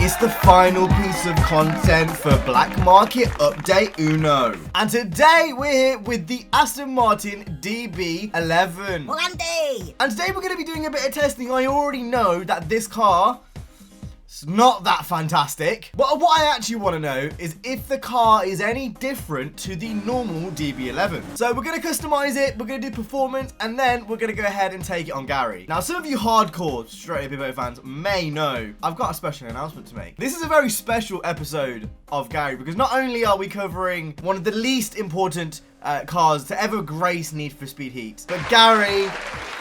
It's the final piece of content for Black Market Update Uno. And today we're here with the Aston Martin DB11. Volante! And today we're going to be doing a bit of testing. I already know that this car is not that fantastic. But what I actually want to know is if the car is any different to the normal DB11. So we're going to customize it, we're going to do performance, and then we're going to go ahead and take it on Gary. Now, some of you hardcore StraightUpHippo fans may know I've got a special announcement to make. This is a very special episode of Gary because not only are we covering one of the least important cars to ever grace Need for Speed Heat, but Gary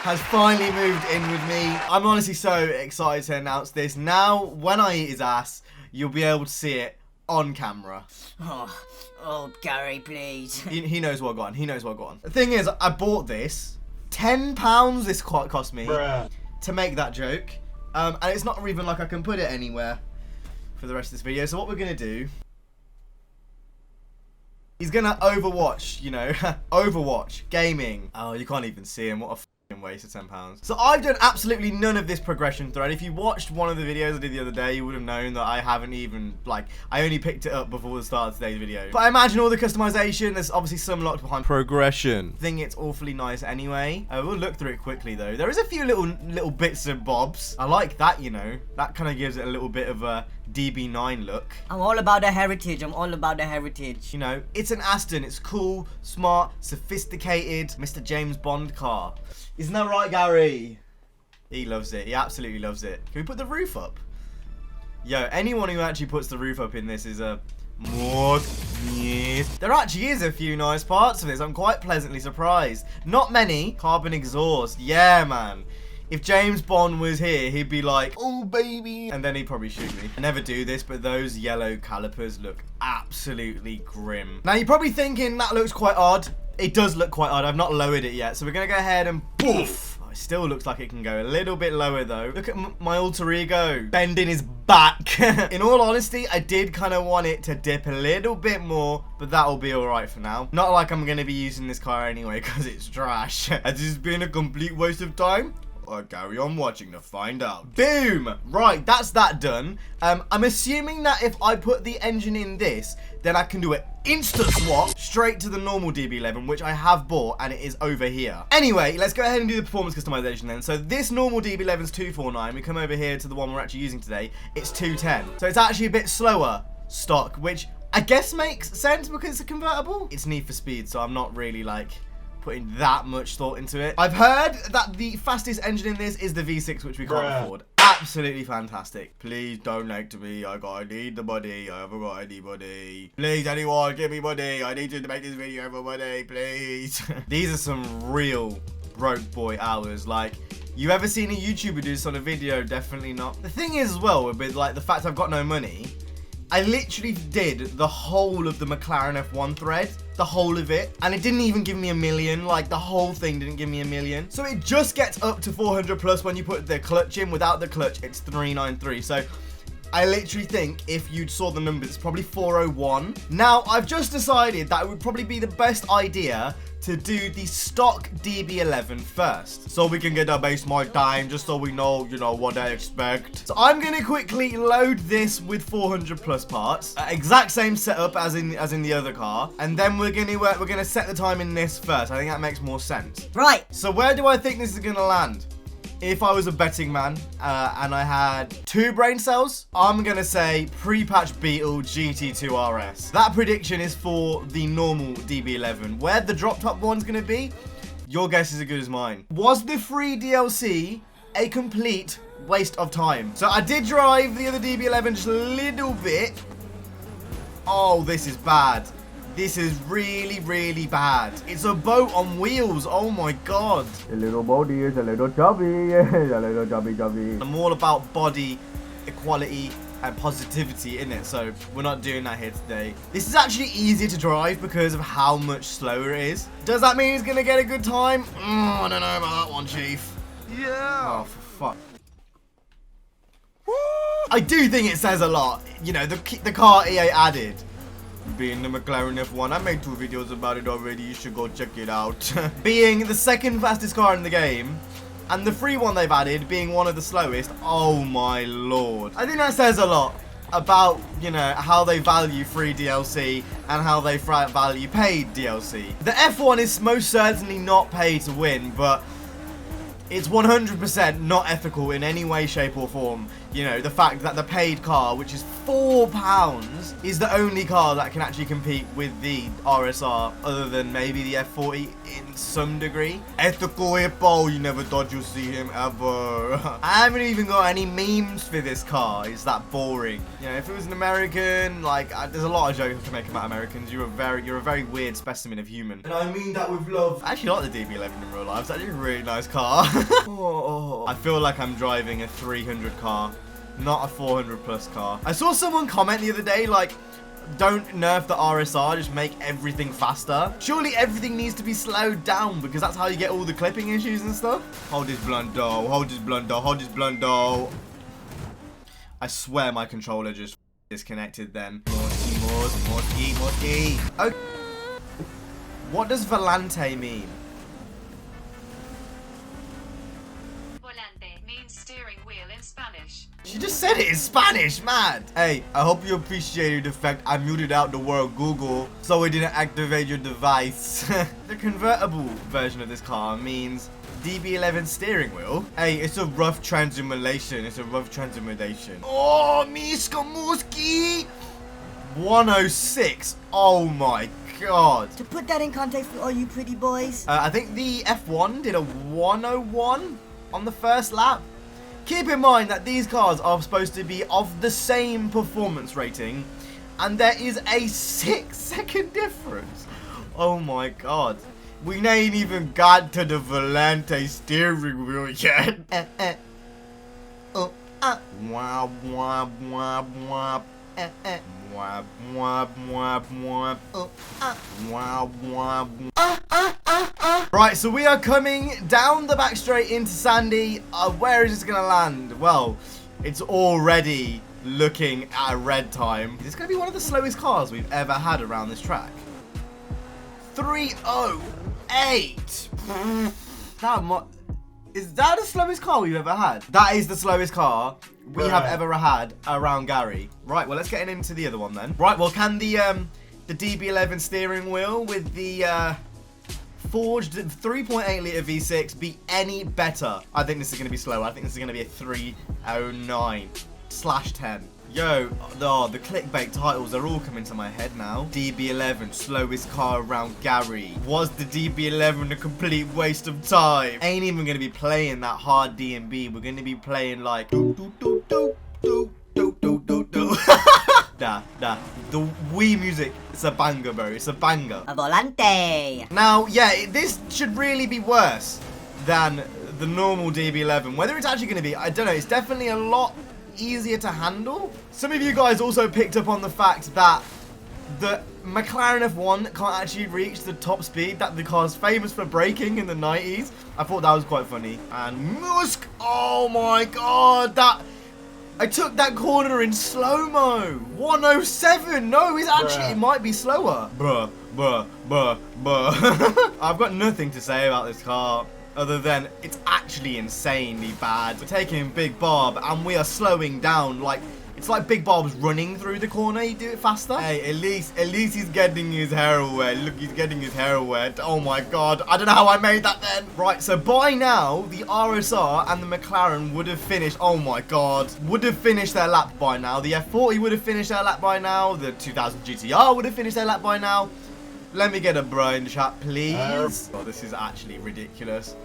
has finally moved in with me. I'm honestly so excited to announce this. Now, when I eat his ass, you'll be able to see it on camera. Oh, Gary, please. He knows what got on. He knows what got on. The thing is, I bought this. £10 this cost me to make that joke. And it's not even like I can put it anywhere for the rest of this video. So what we're going to do, he's going to Overwatch, you know, Overwatch, gaming. Oh, you can't even see him. What a waste of £10. So I've done absolutely none of this progression thread. If you watched one of the videos I did the other day, you would have known that I haven't even, like, I only picked it up before the start of today's video. But I imagine all the customization, there's obviously some locked behind progression. I think it's awfully nice anyway. We'll look through it quickly though. There is a few little bits and bobs. I like that, you know. That kind of gives it a little bit of a DB9 look. I'm all about the heritage. I'm all about the heritage. You know, it's an Aston. It's cool, smart, sophisticated, Mr. James Bond car. Isn't that right, Gary? He loves it. He absolutely loves it. Can we put the roof up? Yo, anyone who actually puts the roof up in this is a... There actually is a few nice parts of this. I'm quite pleasantly surprised. Not many. Carbon exhaust. Yeah, man. If James Bond was here, he'd be like, oh, baby. And then he'd probably shoot me. I never do this, but those yellow calipers look absolutely grim. Now, you're probably thinking that looks quite odd. It does look quite odd. I've not lowered it yet. So we're going to go ahead and poof. Oh, it still looks like it can go a little bit lower, though. Look at my alter ego bending his back. In all honesty, I did kind of want it to dip a little bit more, but that'll be all right for now. Not like I'm going to be using this car anyway because it's trash. Has this been a complete waste of time? I'll carry on watching to find out. Boom! Right, that's that done. I'm assuming that if I put the engine in this, then I can do an instant swap straight to the normal DB11, which I have bought, and it is over here. Anyway, let's go ahead and do the performance customization then. So this normal DB11 is 249. We come over here to the one we're actually using today. It's 210. So it's actually a bit slower stock, which I guess makes sense because it's a convertible. It's Need for Speed, so I'm not really like putting that much thought into it. I've heard that the fastest engine in this is the V6, which we can't afford. Absolutely fantastic. Please donate to me. I need the money. I haven't got any money. Please, anyone, give me money. I need to make this video for money, please. These are some real broke boy hours. Like, you ever seen a YouTuber do this on a video? Definitely not. The thing is as well, with like the fact I've got no money, I literally did the whole of the McLaren F1 thread, the whole of it, and it didn't even give me 1 million. Like, the whole thing didn't give me 1 million. So it just gets up to 400 plus when you put the clutch in. Without the clutch, it's 393. So I literally think if you saw the numbers, it's probably 401. Now, I've just decided that it would probably be the best idea to do the stock DB11 first, so we can get a base mark time, just so we know, you know, what they expect. So I'm gonna quickly load this with 400 plus parts, exact same setup as in the other car, and then we're gonna set the time in this first. I think that makes more sense. Right. So where do I think this is gonna land? If I was a betting man and I had 2 brain cells, I'm going to say pre-patch Beetle GT2 RS. That prediction is for the normal DB11. Where the drop top one's going to be, your guess is as good as mine. Was the free DLC a complete waste of time? So I did drive the other DB11 just a little bit. Oh, this is bad. This is really, really bad. It's a boat on wheels. Oh my god. A little body is a little chubby. A little chubby. I'm all about body equality and positivity in it, so we're not doing that here today. This is actually easier to drive because of how much slower it is. Does that mean he's gonna get a good time? I don't know about that one, Chief. Yeah. Oh, for fuck. I do think it says a lot. You know, the car EA added being the McLaren F1. I made 2 videos about it already. You should go check it out. Being the second fastest car in the game, and the free one they've added being one of the slowest. Oh my lord. I think that says a lot. about, you know, how they value free DLC and how they value paid DLC. The F1 is most certainly not pay to win, but it's 100% not ethical in any way, shape or form. You know, the fact that the paid car, which is £4, is the only car that can actually compete with the RSR, other than maybe the F40 in some degree. Ethical Hippo, you never thought you'd see him ever. I haven't even got any memes for this car. It's that boring. You know, if it was an American, like, there's a lot of jokes to make about Americans. You're a very weird specimen of human. And I mean that with love. I actually like the DB11 in real life. It's actually a really nice car. I feel like I'm driving a 300 car, not a 400 plus car. I saw someone comment the other day, like, don't nerf the RSR, just make everything faster. Surely everything needs to be slowed down, because that's how you get all the clipping issues and stuff. Hold this blunt dough, hold this blunt dough, hold this blunt dough. I swear my controller just disconnected then. Morty. Okay. What does Volante mean? Volante means steering wheel in Spanish. She just said it in Spanish, man. Hey, I hope you appreciated the fact I muted out the word Google so it didn't activate your device. The convertible version of this car means DB11 steering wheel. Hey, it's a rough transformation. It's a rough transformation. Oh, Miska Muski! 106. Oh my god. To put that in context for all you pretty boys. I think the F1 did a 101 on the first lap. Keep in mind that these cars are supposed to be of the same performance rating, and there is a 6-second difference. Oh my god. We ain't even got to the Volante steering wheel yet. Wah, wah, wah, wah. Wah, wah, wah, wah. Wah, wah, wah. Right, so we are coming down the back straight into Sandy. Where is this going to land? Well, it's already looking at a red time. This is going to be one of the slowest cars we've ever had around this track. 308. Is that the slowest car we've ever had? That is the slowest car we have ever had around Gary. Right, well, let's get into the other one then. Right, well, can the DB11 steering wheel with the forged 3.8 litre V6 be any better? I think this is going to be slower. I think this is going to be a 309/10. Yo, the clickbait titles are all coming to my head now. DB11, slowest car around Gary. Was the DB11 a complete waste of time? Ain't even gonna be playing that hard D&B. We're gonna be playing like The Wii music, it's a banger, bro. It's a banger. A Volante. Now, yeah, this should really be worse than the normal DB11. Whether it's actually gonna be, I don't know. It's definitely a lot easier to handle. Some of you guys also picked up on the fact that the McLaren F1 can't actually reach the top speed that the car's famous for breaking in the 90s. I thought that was quite funny. And Musk, oh my god, I took that corner in slow-mo. 107. No, it's actually, it might be slower. Bruh. I've got nothing to say about this car, other than it's actually insanely bad. We're taking Big Bob and we are slowing down. Like, it's like Big Bob's running through the corner. You do it faster. Hey, at least he's getting his hair wet. Look, he's getting his hair wet. Oh my god, I don't know how I made that then. Right, so by now the RSR and the McLaren would have finished. Oh my god, would have finished their lap by now. The F40 would have finished their lap by now. The 2000 GTR would have finished their lap by now. Let me get a bro in the chat, please. Oh, this is actually ridiculous.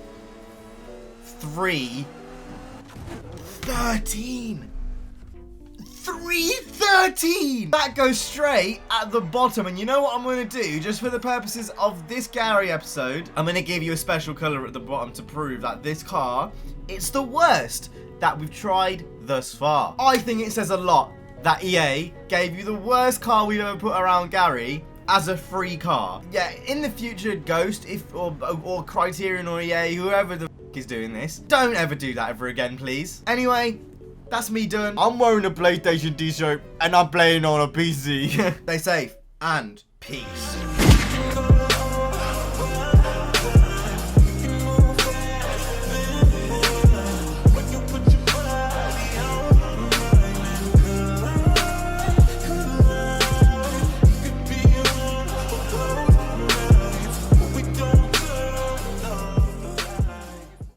313. 313. That goes straight at the bottom. And you know what I'm going to do? Just for the purposes of this Gary episode, I'm going to give you a special colour at the bottom to prove that this car, it's the worst that we've tried thus far. I think it says a lot that EA gave you the worst car we've ever put around Gary as a free car. Yeah, in the future, Ghost, or Criterion or EA, whoever the is doing this, don't ever do that ever again, please. Anyway, that's me done. I'm wearing a PlayStation t-shirt and I'm playing on a PC. Stay safe and peace.